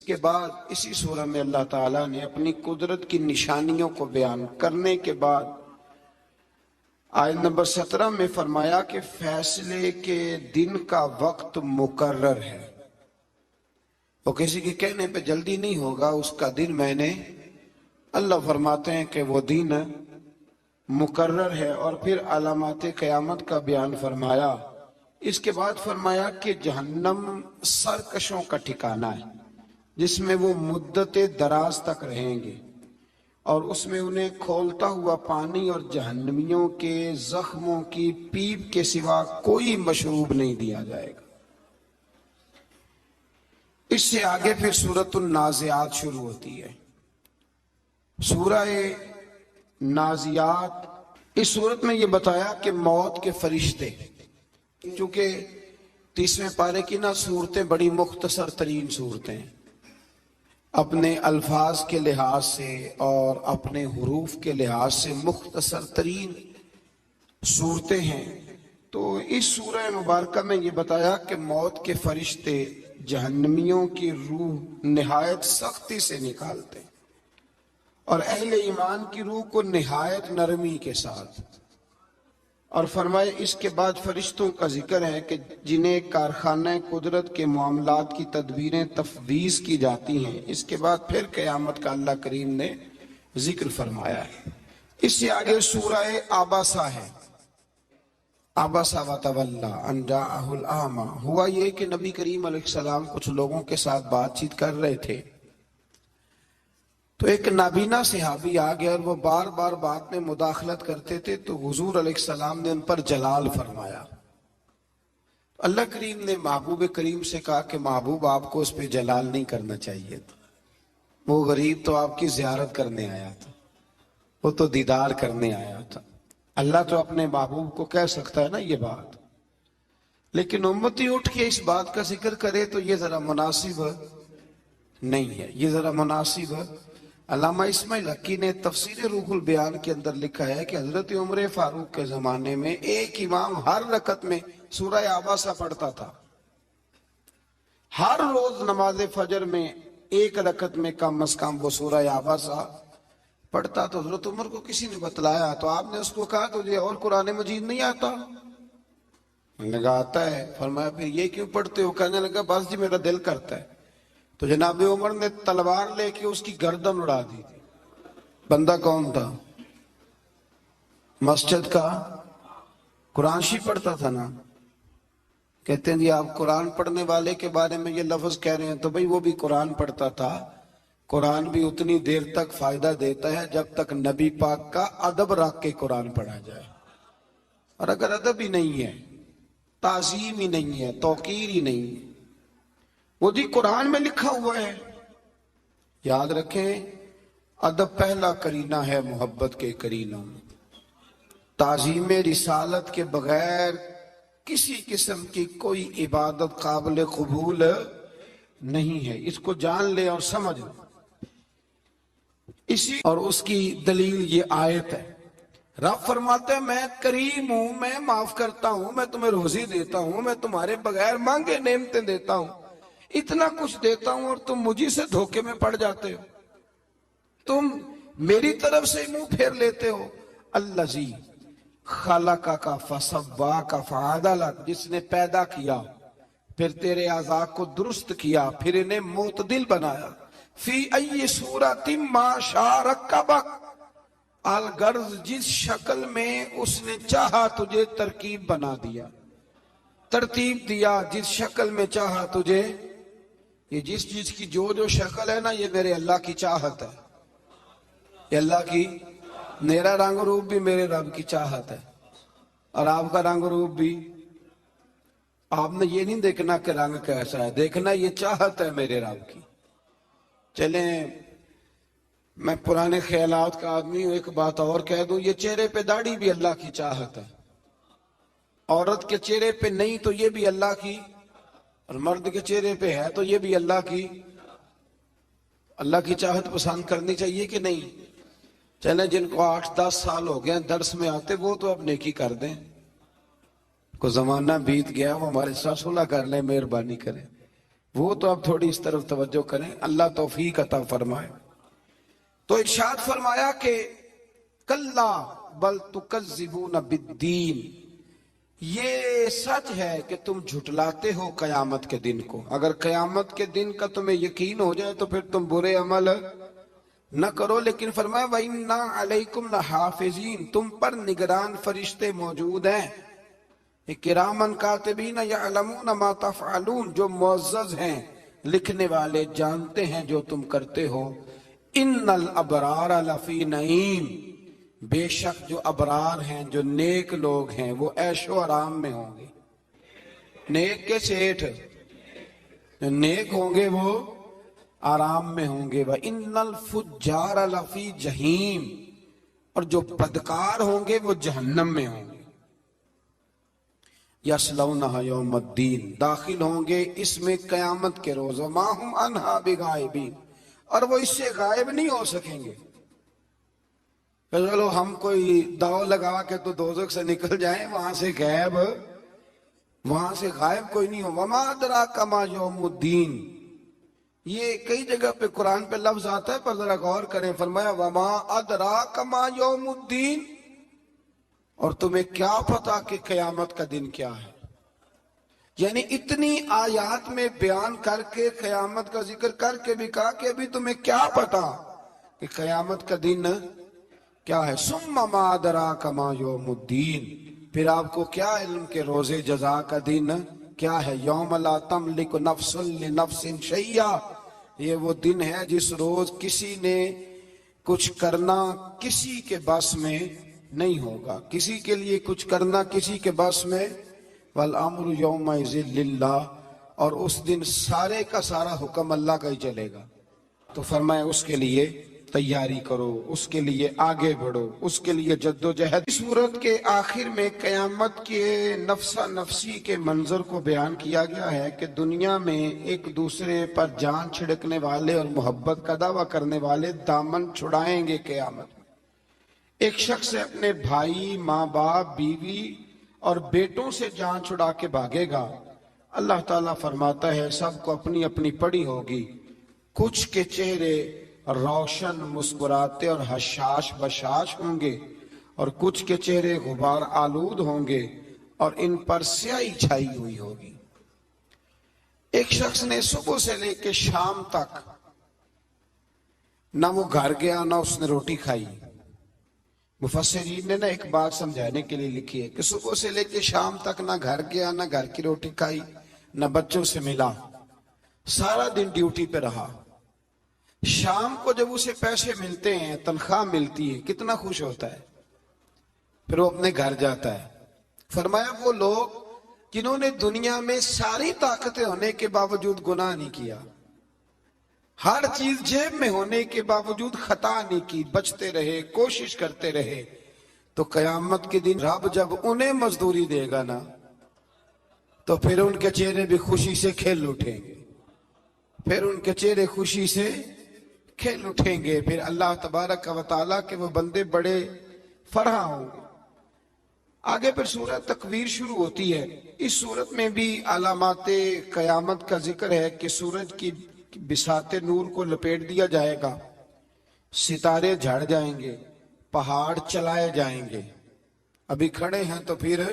کے بعد اسی سورہ میں اللہ تعالیٰ نے اپنی قدرت کی نشانیوں کو بیان کرنے کے بعد آیت نمبر 17 میں فرمایا کہ فیصلے کے دن کا وقت مقرر ہے، وہ کسی کے کہنے پہ جلدی نہیں ہوگا، اس کا دن میں نے، اللہ فرماتے ہیں کہ وہ دن مقرر ہے۔ اور پھر علامات قیامت کا بیان فرمایا۔ اس کے بعد فرمایا کہ جہنم سرکشوں کا ٹھکانہ ہے، جس میں وہ مدت دراز تک رہیں گے، اور اس میں انہیں کھولتا ہوا پانی اور جہنمیوں کے زخموں کی پیپ کے سوا کوئی مشروب نہیں دیا جائے گا۔ اس سے آگے پھر سورۃ النازعات شروع ہوتی ہے۔ سورہ نازعات، اس سورت میں یہ بتایا کہ موت کے فرشتے، چونکہ 30ویں پارے کی صورتیں بڑی مختصر ترین صورتیں ہیں، اپنے الفاظ کے لحاظ سے اور اپنے حروف کے لحاظ سے مختصر ترین صورتیں ہیں، تو اس سورہ مبارکہ میں یہ بتایا کہ موت کے فرشتے جہنمیوں کی روح نہایت سختی سے نکالتے ہیں اور اہل ایمان کی روح کو نہایت نرمی کے ساتھ، اور فرمائے اس کے بعد فرشتوں کا ذکر ہے کہ جنہیں کارخانہ قدرت کے معاملات کی تدبیریں تفویض کی جاتی ہیں۔ اس کے بعد پھر قیامت کا اللہ کریم نے ذکر فرمایا ہے۔ اس سے آگے سورہ عبسہ ہے، عبس وتولی ان جاءہ الاعمی۔ ہوا یہ کہ نبی کریم علیہ السلام کچھ لوگوں کے ساتھ بات چیت کر رہے تھے، تو ایک نابینا صحابی آ گیا اور وہ بار بار بات میں مداخلت کرتے تھے، تو حضور علیہ السلام نے ان پر جلال فرمایا۔ اللہ کریم نے محبوب کریم سے کہا کہ محبوب آپ کو اس پہ جلال نہیں کرنا چاہیے تھا، وہ غریب تو آپ کی زیارت کرنے آیا تھا، وہ تو دیدار کرنے آیا تھا۔ اللہ تو اپنے محبوب کو کہہ سکتا ہے نا یہ بات، لیکن امتی اٹھ کے اس بات کا ذکر کرے تو یہ ذرا مناسب نہیں ہے، یہ ذرا مناسب ہے۔ علامہ اسماعیل حقی نے تفسیر روح البیان کے اندر لکھا ہے کہ حضرت عمر فاروق کے زمانے میں ایک امام ہر رکعت میں سورہ عبسہ پڑھتا تھا، ہر روز نماز فجر میں ایک رکعت میں کم از کم وہ سورہ عبسہ پڑھتا۔ تو حضرت عمر کو کسی نے بتلایا تو آپ نے اس کو کہا تجھے اور قرآن مجید نہیں آتا؟ لگا آتا ہے۔ فرمایا پھر یہ کیوں پڑھتے ہو؟ کہنے لگا بس جی میرا دل کرتا ہے۔ تو جناب عمر نے تلوار لے کے اس کی گردن اڑا دی تھی۔ بندہ کون تھا؟ مسجد کا قرآن شریف پڑھتا تھا نا۔ کہتے ہیں جی آپ قرآن پڑھنے والے کے بارے میں یہ لفظ کہہ رہے ہیں، تو بھئی وہ بھی قرآن پڑھتا تھا۔ قرآن بھی اتنی دیر تک فائدہ دیتا ہے جب تک نبی پاک کا ادب رکھ کے قرآن پڑھا جائے، اور اگر ادب ہی نہیں ہے، تعظیم ہی نہیں ہے، توقیر ہی نہیں ہے، وہ جی قرآن میں لکھا ہوا ہے۔ یاد رکھیں ادب پہلا کرینہ ہے محبت کے کرینوں میں۔ تعظیم رسالت کے بغیر کسی قسم کی کوئی عبادت قابل قبول نہیں ہے، اس کو جان لے اور سمجھ لے۔ اسی اور اس کی دلیل یہ آیت ہے۔ رب فرماتے ہیں میں کریم ہوں، میں معاف کرتا ہوں، میں تمہیں روزی دیتا ہوں، میں تمہارے بغیر مانگے نعمتیں دیتا ہوں، اتنا کچھ دیتا ہوں، اور تم مجھے سے دھوکے میں پڑ جاتے ہو، تم میری طرف سے منہ پھیر لیتے ہو۔ الذی خلقک فسواک فعدلک، جس نے پیدا کیا پھر تیرے اعضاء کو درست کیا، پھر انہیں معتدل بنایا۔ فی ای صورت ما شاء رکبک، الغرض جس شکل میں اس نے چاہا تجھے ترکیب بنا دیا، ترتیب دیا، جس شکل میں چاہا تجھے۔ یہ جس چیز کی جو شکل ہے نا، یہ میرے اللہ کی چاہت ہے، یہ اللہ کی، میرا رنگ روپ بھی میرے رب کی چاہت ہے، اور آپ کا رنگ روپ بھی۔ آپ نے یہ نہیں دیکھنا کہ رنگ کیسا ہے، دیکھنا یہ چاہت ہے میرے رب کی۔ چلیں میں پرانے خیالات کا آدمی ہوں، ایک بات اور کہہ دوں، یہ چہرے پہ داڑھی بھی اللہ کی چاہت ہے، عورت کے چہرے پہ نہیں تو یہ بھی اللہ کی، اور مرد کے چہرے پہ ہے تو یہ بھی اللہ کی چاہت پسند کرنی چاہیے کہ نہیں؟ چلیں جن کو 8-10 سال ہو گئے درس میں آتے وہ تو اب نیکی کر دیں، کو زمانہ بیت گیا وہ ہمارے ساتھ صلح کر لیں، مہربانی کریں۔ وہ تو اب تھوڑی اس طرف توجہ کریں، اللہ توفیق عطا فرمائے۔ تو ارشاد فرمایا کہ کلا بل تکذبون بالدین، یہ سچ ہے کہ تم جھٹلاتے ہو قیامت کے دن کو۔ اگر قیامت کے دن کا تمہیں یقین ہو جائے تو پھر تم برے عمل نہ کرو، لیکن فرمایا وَإِنَّا عَلَيْكُمْ لَحَافِظِينَ، تم پر نگران فرشتے موجود ہیں، کرامن کاتبین یعلمون ما تفعلون، جو معزز ہیں، لکھنے والے، جانتے ہیں جو تم کرتے ہو۔ ان الابرار لفی نعیم، بے شک جو ابرار ہیں، جو نیک لوگ ہیں، وہ عیش و آرام میں ہوں گے۔ نیک کے سیٹھ جو نیک ہوں گے وہ آرام میں ہوں گے۔ وَإِنَّ الْفُجَّارَ لَفِي جَحِيمٍ، اور جو بدکار ہوں گے وہ جہنم میں ہوں گے۔ یصلونہا یوم الدین، داخل ہوں گے اس میں قیامت کے روز، وما ہم عنہا بغائبین، اور وہ اس سے غائب نہیں ہو سکیں گے۔ چلو ہم کوئی داؤ لگا کے تو دوزخ سے نکل جائیں، وہاں سے غائب کوئی نہیں ہو۔ وما ادراک ما یوم الدین، یہ کئی جگہ پہ قرآن پہ لفظ آتا ہے پر ذرا غور کریں، فرمایا وما ادراک ما یوم الدین، اور تمہیں کیا پتا کہ قیامت کا دن کیا ہے؟ یعنی اتنی آیات میں بیان کر کے قیامت کا ذکر کر کے بھی کہا کہ ابھی تمہیں کیا پتا کہ قیامت کا دن کیا ہے۔ ثم ما ادراک ما یوم الدین، پھر آپ کو کیا علم کے روز جزا کا دن کیا ہے۔ یوم لا تملک نفس لنفس شیئا، یہ وہ دن ہے جس روز کسی نے کچھ کرنا کسی کے بس میں نہیں ہوگا، کسی کے لیے کچھ کرنا کسی کے بس میں۔ والامر یومئذ للہ، اور اس دن سارے کا سارا حکم اللہ کا ہی چلے گا۔ تو فرمایا اس کے لیے تیاری کرو، اس کے لیے آگے بڑھو، اس کے لیے جد و جہد۔ اس سورت کے آخر میں قیامت کے نفسا نفسی کے منظر کو بیان کیا گیا ہے کہ دنیا میں ایک دوسرے پر جان چھڑکنے والے اور محبت کا دعویٰ کرنے والے دامن چھڑائیں گے قیامت میں۔ ایک شخص سے اپنے بھائی، ماں باپ، بیوی اور بیٹوں سے جان چھڑا کے بھاگے گا۔ اللہ تعالیٰ فرماتا ہے سب کو اپنی اپنی پڑی ہوگی، کچھ کے چہرے روشن، مسکراتے اور حشاش بشاش ہوں گے، اور کچھ کے چہرے غبار آلود ہوں گے اور ان پر سیاہی چھائی ہوئی ہوگی۔ ایک شخص نے صبح سے لے کے شام تک نہ وہ گھر گیا نہ اس نے روٹی کھائی۔ مفسرین نے ایک بات سمجھانے کے لیے لکھی ہے کہ صبح سے لے کے شام تک نہ گھر گیا، نہ گھر کی روٹی کھائی، نہ بچوں سے ملا، سارا دن ڈیوٹی پہ رہا۔ شام کو جب اسے پیسے ملتے ہیں، تنخواہ ملتی ہے، کتنا خوش ہوتا ہے، پھر وہ اپنے گھر جاتا ہے۔ فرمایا وہ لوگ جنہوں نے دنیا میں ساری طاقتیں ہونے کے باوجود گناہ نہیں کیا، ہر چیز جیب میں ہونے کے باوجود خطا نہیں کی، بچتے رہے، کوشش کرتے رہے، تو قیامت کے دن رب جب انہیں مزدوری دے گا نا تو پھر ان کے چہرے بھی خوشی سے کھل اٹھیں گے، پھر ان کے چہرے خوشی سے کھل اٹھیں گے، پھر اللہ تبارک و تعالیٰ کے وہ بندے بڑے فرح ہوں گے۔ آگے پھر سورۃ تکویر شروع ہوتی ہے۔ اس سورت میں بھی علامات قیامت کا ذکر ہے کہ سورج کی بساط نور کو لپیٹ دیا جائے گا، ستارے جھڑ جائیں گے، پہاڑ چلائے جائیں گے، ابھی کھڑے ہیں تو پھر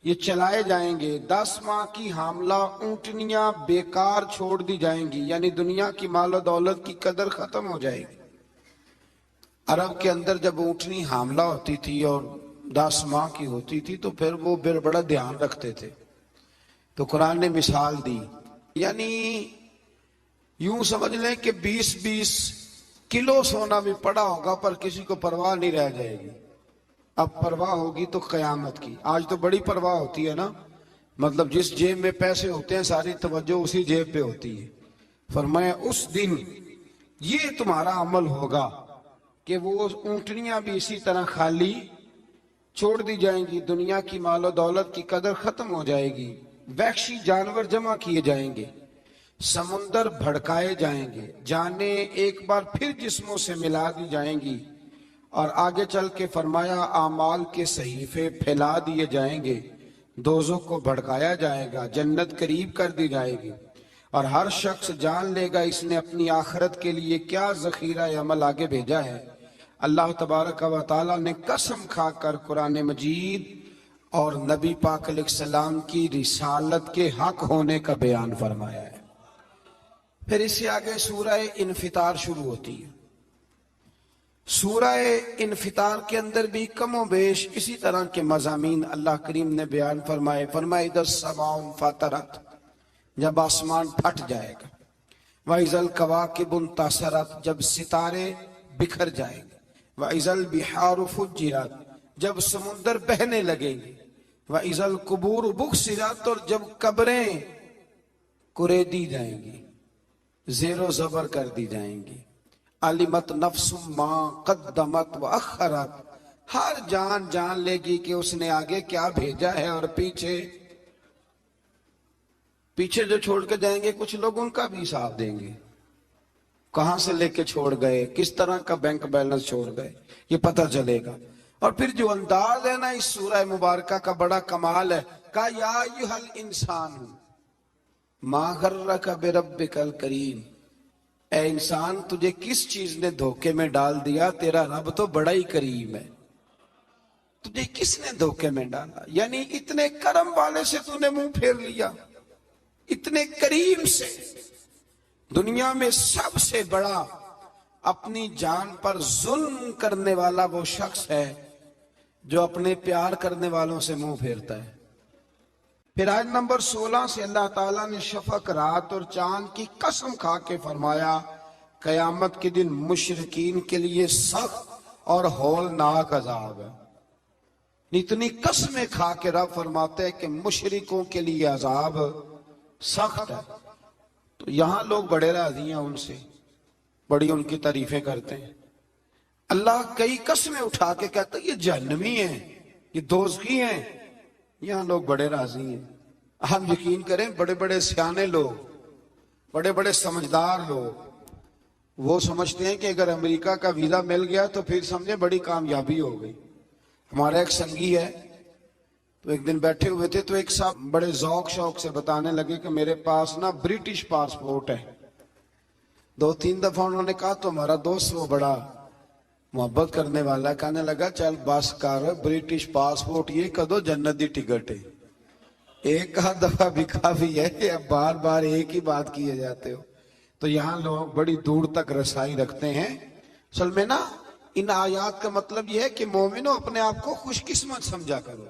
یہ چلائے جائیں گے۔ 10 ماہ کی حاملہ اونٹنیاں بیکار چھوڑ دی جائیں گی، یعنی دنیا کی مال و دولت کی قدر ختم ہو جائے گی۔ عرب کے اندر جب اونٹنی حاملہ ہوتی تھی اور 10 ماہ کی ہوتی تھی تو پھر وہ بڑا دھیان رکھتے تھے، تو قرآن نے مثال دی، یعنی یوں سمجھ لیں کہ 20-20 کلو سونا بھی پڑا ہوگا پر کسی کو پرواہ نہیں رہ جائے گی۔ اب پرواہ ہوگی تو قیامت کی۔ آج تو بڑی پرواہ ہوتی ہے نا، مطلب جس جیب میں پیسے ہوتے ہیں ساری توجہ اسی جیب پہ ہوتی ہے۔ فرمایا اس دن یہ تمہارا عمل ہوگا کہ وہ اونٹنیاں بھی اسی طرح خالی چھوڑ دی جائیں گی، دنیا کی مال و دولت کی قدر ختم ہو جائے گی، وحشی جانور جمع کیے جائیں گے، سمندر بھڑکائے جائیں گے، جانیں ایک بار پھر جسموں سے ملا دی جائیں گی، اور آگے چل کے فرمایا اعمال کے صحیفے پھیلا دیے جائیں گے، دوزخ کو بھڑکایا جائے گا، جنت قریب کر دی جائے گی۔ اور ہر شخص جان لے گا اس نے اپنی آخرت کے لیے کیا ذخیرہ عمل آگے بھیجا ہے۔ اللہ تبارک و تعالیٰ نے قسم کھا کر قرآن مجید اور نبی پاک علیہ السلام کی رسالت کے حق ہونے کا بیان فرمایا ہے۔ پھر اس سے آگے سورہ انفطار شروع ہوتی ہے۔ سورہ انفطار کے اندر بھی کم و بیش اسی طرح کے مضامین اللہ کریم نے بیان فرمائے۔ فرمائے اذا السماء انفطرت، جب آسمان پھٹ جائے گا، وَإِذَا الْكَوَاكِبُ انتَثَرَتْ، جب ستارے بکھر جائیں گے، وَإِذَا الْبِحَارُ فُجِّرَتْ، جب سمندر بہنے لگیں گے، وَإِذَا الْقُبُورُ بُعْثِرَتْ، اور جب قبریں کریدی جائیں گی، زیر و زبر کر دی جائیں گی، عَلِمَتْ نَفْسٌ مَا قَدَّمَتْ وَأَخَّرَتْ، ہر جان جان لے گی کہ اس نے آگے کیا بھیجا ہے اور پیچھے جو چھوڑ کے جائیں گے کچھ لوگ ان کا بھی حساب دیں گے، کہاں سے لے کے چھوڑ گئے، کس طرح کا بینک بیلنس چھوڑ گئے، یہ پتہ چلے گا۔ اور پھر جو انداز ہے نا اس سورہ مبارکہ کا بڑا کمال ہے، کہا یا ایھا الانسان ما غرک بربک الکریم، اے انسان تجھے کس چیز نے دھوکے میں ڈال دیا، تیرا رب تو بڑا ہی کریم ہے، تجھے کس نے دھوکے میں ڈالا، یعنی اتنے کرم والے سے تو نے منہ پھیر لیا، اتنے کریم سے۔ دنیا میں سب سے بڑا اپنی جان پر ظلم کرنے والا وہ شخص ہے جو اپنے پیار کرنے والوں سے منہ پھیرتا ہے۔ پھر آیت نمبر 16 سے اللہ تعالیٰ نے شفق، رات اور چاند کی قسم کھا کے فرمایا قیامت کے دن مشرکین کے لیے سخت اور ہولناک عذاب ہے۔ اتنی قسمیں کھا کے رب فرماتے ہیں کہ مشرکوں کے لیے عذاب سخت ہے۔ تو یہاں لوگ بڑے راضی ہیں ان سے، بڑی ان کی تعریفیں کرتے ہیں۔ اللہ کئی قسمیں اٹھا کے کہتا ہے یہ جہنمی ہیں، یہ دوزخی ہیں، یہاں لوگ بڑے راضی ہیں۔ ہم یقین کریں بڑے بڑے سیانے لوگ، بڑے بڑے سمجھدار لوگ، وہ سمجھتے ہیں کہ اگر امریکہ کا ویزا مل گیا تو پھر سمجھیں بڑی کامیابی ہو گئی۔ ہمارا ایک سنگی ہے، تو ایک دن بیٹھے ہوئے تھے تو ایک صاحب بڑے ذوق شوق سے بتانے لگے کہ میرے پاس نا برٹش پاسپورٹ ہے۔ 2-3 دفعہ انہوں نے کہا تو ہمارا دوست وہ بڑا محبت کرنے والا ہے، کہنے لگا چل بس کر، برٹش پاسپورٹ یہ کدو جنت دی ٹکٹ ہے۔ ایک دفعہ بھی کافی ہے کہ اب بار بار ایک ہی بات کیے جاتے ہو۔ تو یہاں لوگ بڑی دور تک رسائی رکھتے ہیں۔ اصل میں نا ان آیات کا مطلب یہ ہے کہ مومنوں اپنے آپ کو خوش قسمت سمجھا کرو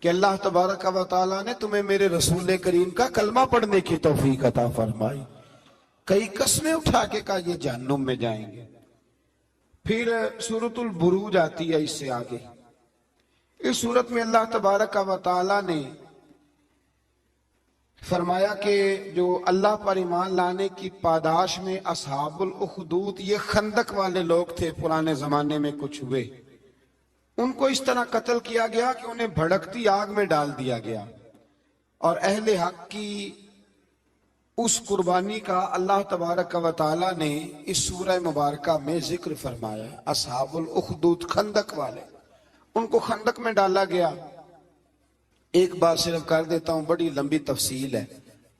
کہ اللہ تبارک و تعالیٰ نے تمہیں میرے رسول کریم کا کلمہ پڑھنے کی توفیق عطا فرمائی۔ کئی قسمیں اٹھا کے کہا یہ جہنم میں جائیں گے۔ پھر سورۃ البروج آتی ہے اس سے آگے۔ اس سورت میں اللہ تبارک و تعالیٰ نے فرمایا کہ جو اللہ پر ایمان لانے کی پاداش میں اصحاب الاخدود، یہ خندق والے لوگ تھے پرانے زمانے میں کچھ ہوئے، ان کو اس طرح قتل کیا گیا کہ انہیں بھڑکتی آگ میں ڈال دیا گیا۔ اور اہل حق کی اس قربانی کا اللہ تبارک و تعالیٰ نے اس سورہ مبارکہ میں ذکر فرمایا۔ اصحاب الاخدود، خندق والے، ان کو خندق میں ڈالا گیا۔ ایک بات صرف کر دیتا ہوں، بڑی لمبی تفصیل ہے،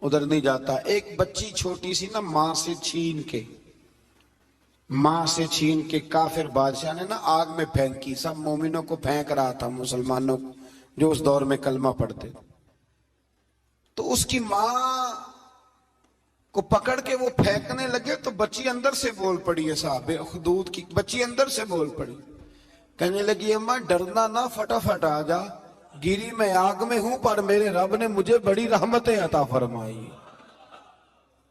ادھر نہیں جاتا۔ ایک بچی چھوٹی سی نا ماں سے چھین کے کافر بادشاہ نے نا آگ میں پھینکی، سب مومنوں کو پھینک رہا تھا، مسلمانوں کو جو اس دور میں کلمہ پڑھتے۔ تو اس کی ماں کو پکڑ کے وہ پھینکنے لگے تو بچی اندر سے بول پڑی ہے، صاحب اخدود کی بچی اندر سے بول پڑی، کہنے لگی اماں ڈرنا نہ، فٹافٹ آ جا، گری میں آگ میں ہوں پر میرے رب نے مجھے بڑی رحمتیں عطا فرمائی،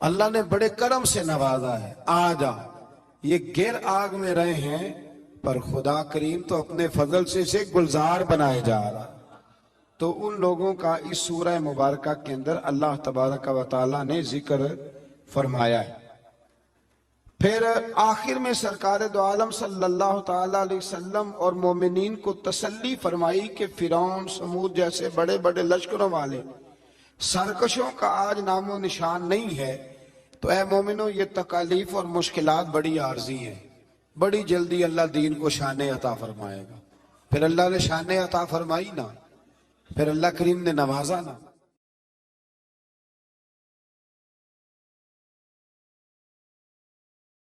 اللہ نے بڑے کرم سے نوازا ہے، آ جا۔ یہ گر آگ میں رہے ہیں پر خدا کریم تو اپنے فضل سے اسے گلزار بنائے جا رہا۔ تو ان لوگوں کا اس سورہ مبارکہ کے اندر اللہ تبارک و تعالیٰ نے ذکر فرمایا ہے۔ پھر آخر میں سرکار دو عالم صلی اللہ تعالیٰ علیہ وسلم اور مومنین کو تسلی فرمائی کہ فرعون، سمود جیسے بڑے بڑے لشکروں والے سرکشوں کا آج نام و نشان نہیں ہے۔ تو اے مومنوں، یہ تکالیف اور مشکلات بڑی عارضی ہیں، بڑی جلدی اللہ دین کو شان عطا فرمائے گا۔ پھر اللہ نے شان عطا فرمائی نا، پھر اللہ کریم نے نوازا نا۔